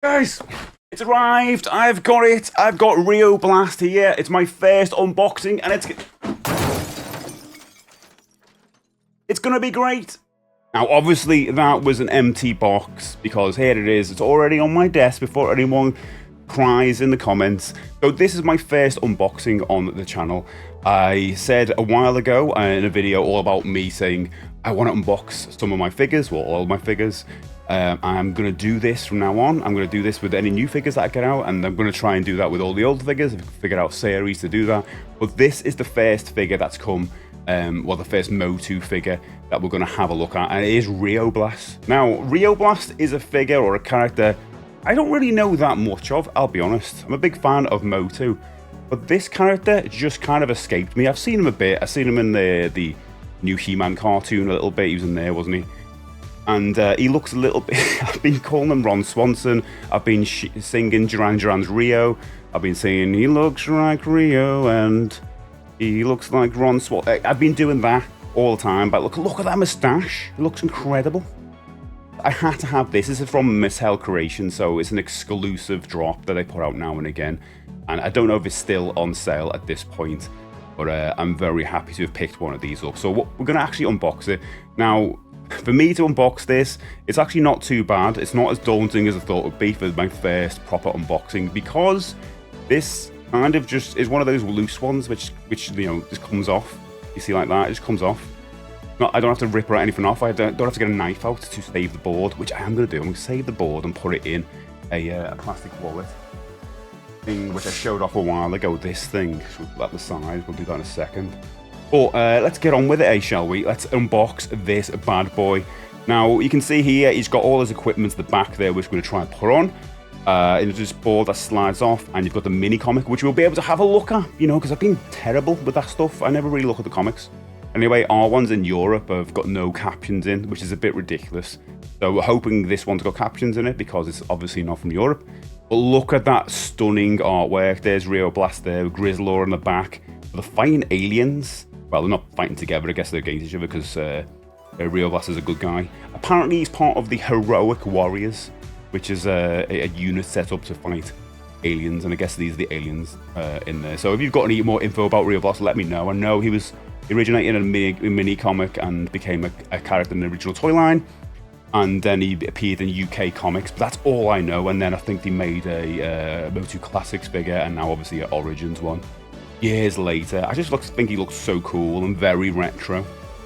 Guys, it's arrived. I've got it. I've got Rio Blast here. It's my first unboxing, and it's gonna be great. Now, obviously, that was an empty box because here it is. It's already on my desk before anyone cries in the comments. So this is my first unboxing on the channel. I said a while ago in a video all about me saying I want to unbox some of my figures, well, all of my figures. I'm going to do this from now on. I'm going to do this with any new figures that I get out, and I'm going to try and do that with all the old figures. I've figured out series to do that. But this is the first figure that's come, well, the first Motu figure that we're going to have a look at, and it is Rio Blast. Now, Rio Blast is a figure or a character I don't really know that much of, I'll be honest. I'm a big fan of Motu, but this character just kind of escaped me. I've seen him a bit. I've seen him in the new He-Man cartoon a little bit. He was in there, wasn't he? And he looks a little bit... I've been calling him Ron Swanson. I've been singing Duran Duran's Rio. I've been saying, he looks like Rio and he looks like Ron Swanson. I've been doing that all the time, but look at that moustache. It looks incredible. I had to have this. This is from Mattel Creations, so it's an exclusive drop that they put out now and again. And I don't know if it's still on sale at this point, but I'm very happy to have picked one of these up. So we're going to actually unbox it. Now, for me to unbox this, it's actually not too bad. It's not as daunting as I thought it would be for my first proper unboxing, because this kind of just is one of those loose ones which you know, just comes off. You see, like that, it just comes off. I don't have to rip or anything off. I don't have to get a knife out to save the board, which I am going to do. I'm going to save the board and put it in a plastic wallet thing, which I showed off a while ago. This thing at the side. We'll do that in a second. But let's get on with it, shall we? Let's unbox this bad boy. Now, you can see here, he's got all his equipment at the back there, which we're going to try and put on. Into this board that slides off, and you've got the mini comic, which we'll be able to have a look at, you know, because I've been terrible with that stuff. I never really look at the comics. Anyway, our ones in Europe have got no captions in, which is a bit ridiculous. So we're hoping this one's got captions in it, because it's obviously not from Europe. But look at that stunning artwork. There's Rio Blast there, with Grizzlor on the back. They're fighting aliens. Well, they're not fighting together. I guess they're against each other, because Rio Blast is a good guy. Apparently, he's part of the Heroic Warriors, which is a unit set up to fight aliens. And I guess these are the aliens in there. So if you've got any more info about Rio Blast, let me know. I know he originated in a mini comic and became a character in the original toy line, and then he appeared in UK comics, but that's all I know. And then I think they made a Motu Classics figure, and now obviously an Origins one years later. I just think he looks so cool and very retro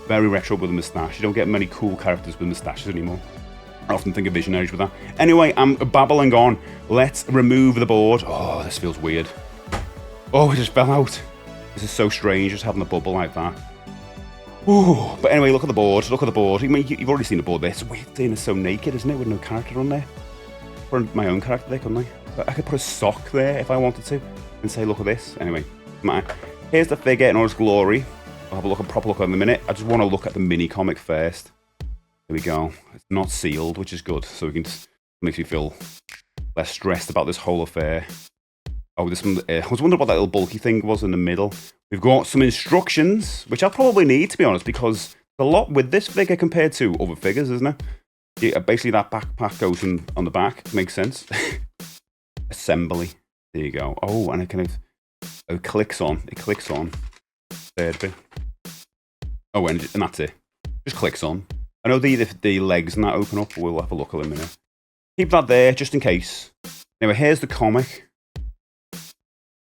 with a moustache. You don't get many cool characters with moustaches anymore. I often think of Visionaries with that. Anyway, I'm babbling on. Let's remove the board. Oh, this feels weird. Oh, it just fell out. This is so strange, just having a bubble like that. Ooh, but anyway, look at the board. Look at the board. I mean, you've already seen the board there. It's weird thing. It's so naked, isn't it, with no character on there? Put my own character there, couldn't I? I could put a sock there if I wanted to, and say, look at this. Anyway, here's the figure in all its glory. I'll have a proper look at it in a minute. I just want to look at the mini comic first. There we go. It's not sealed, which is good. So we can just makes me feel less stressed about this whole affair. Oh, this one, I was wondering what that little bulky thing was in the middle. We've got some instructions, which I'll probably need, to be honest, because there's a lot with this figure compared to other figures, isn't it? Yeah, basically, that backpack goes on the back. Makes sense. Assembly. There you go. Oh, and it clicks on. It clicks on. Third bit. Oh, and that's it. Just clicks on. I know the legs and that open up, but we'll have a look at them in a minute. Keep that there, just in case. Anyway, here's the comic.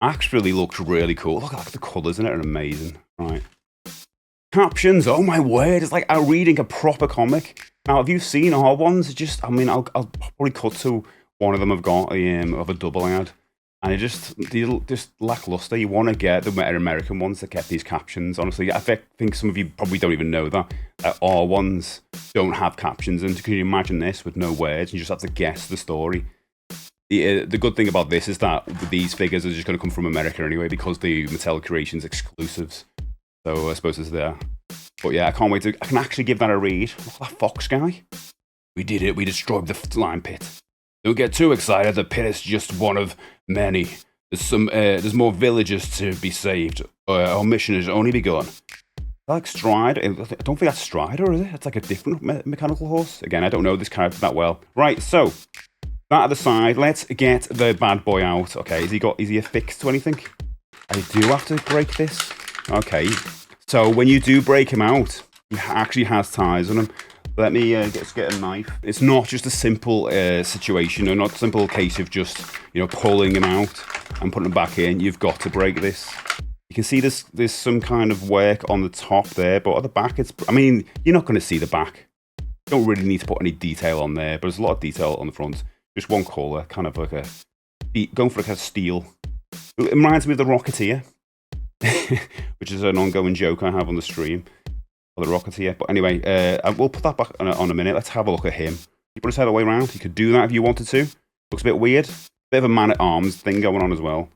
Actually looks really cool. Look at the colours in it, are amazing. Right. Captions, oh my word, it's like I'm reading a proper comic. Now, have you seen our ones? It's just, I mean, I'll probably cut to one of them I've got of a double ad. And they're just lackluster. You want to get the American ones that get these captions. Honestly, I think some of you probably don't even know that our ones don't have captions. And can you imagine this with no words? You just have to guess the story. The good thing about this is that these figures are just going to come from America anyway, because the Mattel Creations exclusives. So I suppose it's there. But yeah, I can't wait I can actually give that a read. Look at that fox guy. We did it. We destroyed the slime pit. Don't get too excited. The pit is just one of many. There's more villagers to be saved. Our mission has only begun. Like Strider. I don't think that's Strider, is it? It's like a different mechanical horse. Again, I don't know this character that well. Right, so That at the side, let's get the bad boy out. Okay, is he affixed to anything? I do have to break this. Okay, so when you do break him out, he actually has ties on him. Let me get a knife. It's not just a simple situation, or not a simple case of just, you know, pulling him out and putting him back in. You've got to break this. You can see there's some kind of work on the top there, but at the back, I mean, you're not going to see the back. You don't really need to put any detail on there, but there's a lot of detail on the front. Just one colour, kind of like going for like a steel. It reminds me of the Rocketeer, which is an ongoing joke I have on the stream. Or the Rocketeer. But anyway, we'll put that back on a minute. Let's have a look at him. You put his head the way around. You could do that if you wanted to. Looks a bit weird. Bit of a man-at-arms thing going on as well.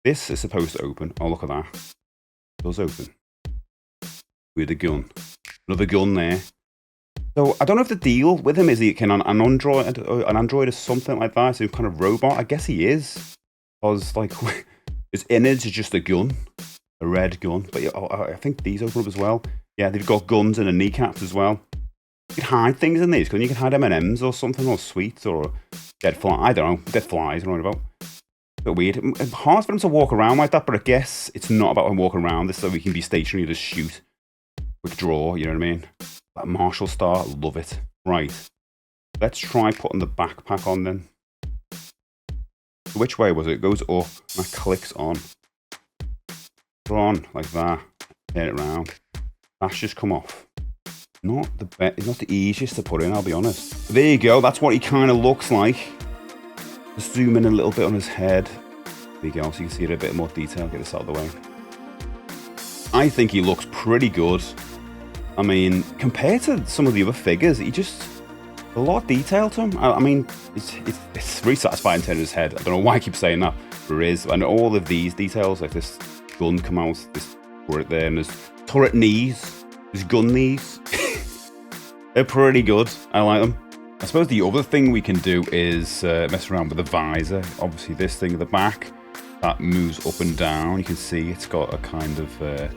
This is supposed to open. Oh, look at that. It does open. With a gun. Another gun there. So I don't know if the deal with him is he can an android or something like that. Some kind of robot. I guess he is. Because like his innards is just a gun, a red gun. But I think these open up as well. Yeah, they've got guns and a kneecaps as well. You can hide things in these. Because you can hide M&Ms or something, or sweets, or dead fly. I don't know. Dead flies. I don't know about. A bit weird. It's hard for him to walk around like that. But I guess it's not about him walking around. This is so we can be stationary, just shoot, quick draw. You know what I mean? That Marshall Star, love it. Right, let's try putting the backpack on then. Which way was it? It goes up, and that clicks on. Put on, like that. Turn it around. That's just come off. Not the easiest to put in, I'll be honest. But there you go, that's what he kind of looks like. Just zoom in a little bit on his head. There you go, so you can see it in a bit more detail. Get this out of the way. I think he looks pretty good. I mean, compared to some of the other figures, he just a lot of detail to him. I mean, it's really satisfying turning his head. I don't know why I keep saying that, but it is. And all of these details, like this gun come out, this turret there, and there's turret knees, there's gun knees. They're pretty good. I like them. I suppose the other thing we can do is mess around with the visor. Obviously, this thing at the back that moves up and down. You can see it's got a kind of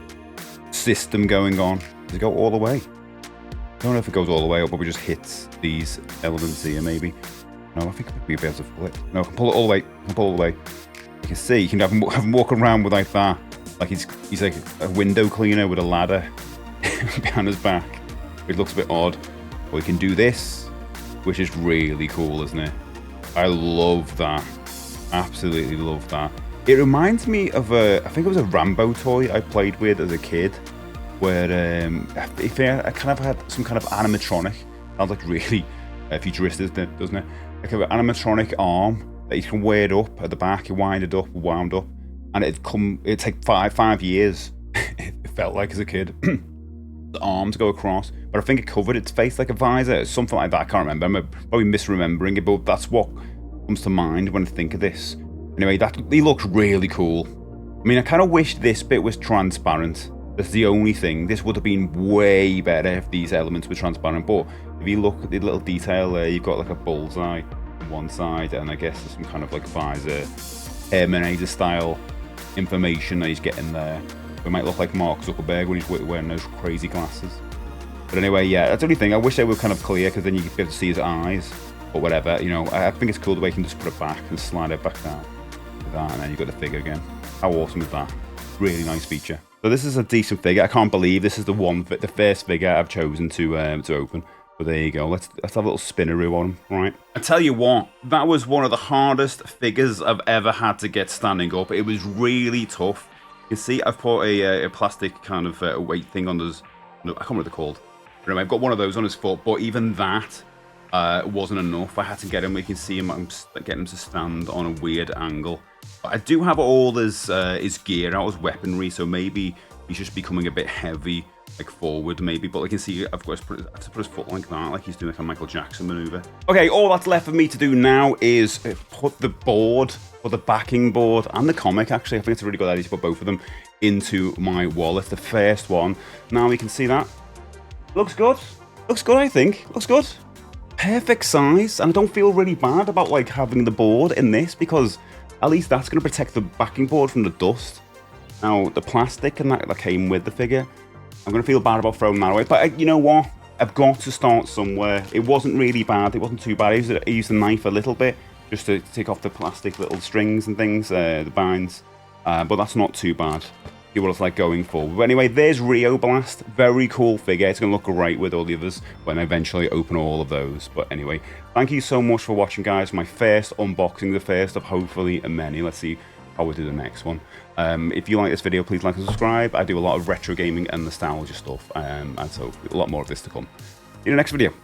system going on. Does it go all the way? I don't know if it goes all the way up, but we just hits these elements here, maybe. No, I think we'll be able to pull it. No, I can pull it all the way. I can pull it all the way. You can see, you can have him walk around with like that. Like he's like a window cleaner with a ladder behind his back. It looks a bit odd. But we can do this, which is really cool, isn't it? I love that. Absolutely love that. It reminds me of I think it was a Rambo toy I played with as a kid. Where I kind of had some kind of animatronic. Sounds like really futuristic, doesn't it? Like an animatronic arm that you can wear it up at the back. You wind it up, wound up, and it'd take five years. It felt like as a kid. The arm to go across, but I think it covered its face like a visor, or something like that. I can't remember. I'm probably misremembering it, but that's what comes to mind when I think of this. Anyway, he looks really cool. I mean, I kind of wish this bit was transparent. That's the only thing. This would have been way better if these elements were transparent. But if you look at the little detail there, you've got like a bullseye on one side, and I guess there's some kind of like visor, Terminator style information that he's getting there. It might look like Mark Zuckerberg when he's wearing those crazy glasses. But anyway, yeah, that's the only thing. I wish they were kind of clear, because then you could be able to see his eyes. Or whatever, you know. I think it's cool the way you can just put it back and slide it back down. Like that, and then you've got the figure again. How awesome is that? Really nice feature. So this is a decent figure. I can't believe this is the first figure I've chosen to open. But there you go. Let's have a little spinneroo on him, right? I tell you what, that was one of the hardest figures I've ever had to get standing up. It was really tough. You can see I've put a plastic kind of weight thing on his. No, I can't remember what they're called. But anyway, I've got one of those on his foot. But even that wasn't enough. I had to get him. You can see him. I'm getting him to stand on a weird angle. But I do have all his gear out, his weaponry. So maybe he's just becoming a bit heavy, like forward maybe. But like you can see, I've got to put his foot like that, like he's doing like a Michael Jackson maneuver. Okay, all that's left for me to do now is put the board, or the backing board, and the comic. Actually, I think it's a really good idea to put both of them into my wallet. The first one. Now we can see that. Looks good. Looks good, I think. Looks good. Perfect size, and I don't feel really bad about like having the board in this, because at least that's going to protect the backing board from the dust. Now the plastic and that came with the figure, I'm going to feel bad about throwing that away, but you know what, I've got to start somewhere. It wasn't really bad, it wasn't too bad. I used the knife a little bit, just to take off the plastic little strings and things, the binds. But that's not too bad. See what it's like going forward. But anyway, there's Rio Blast. Very cool figure. It's going to look great with all the others when I eventually open all of those. But anyway, thank you so much for watching, guys. My first unboxing, the first of hopefully many. Let's see how we do the next one. If you like this video, please like and subscribe. I do a lot of retro gaming and nostalgia stuff. And so a lot more of this to come. See you in the next video.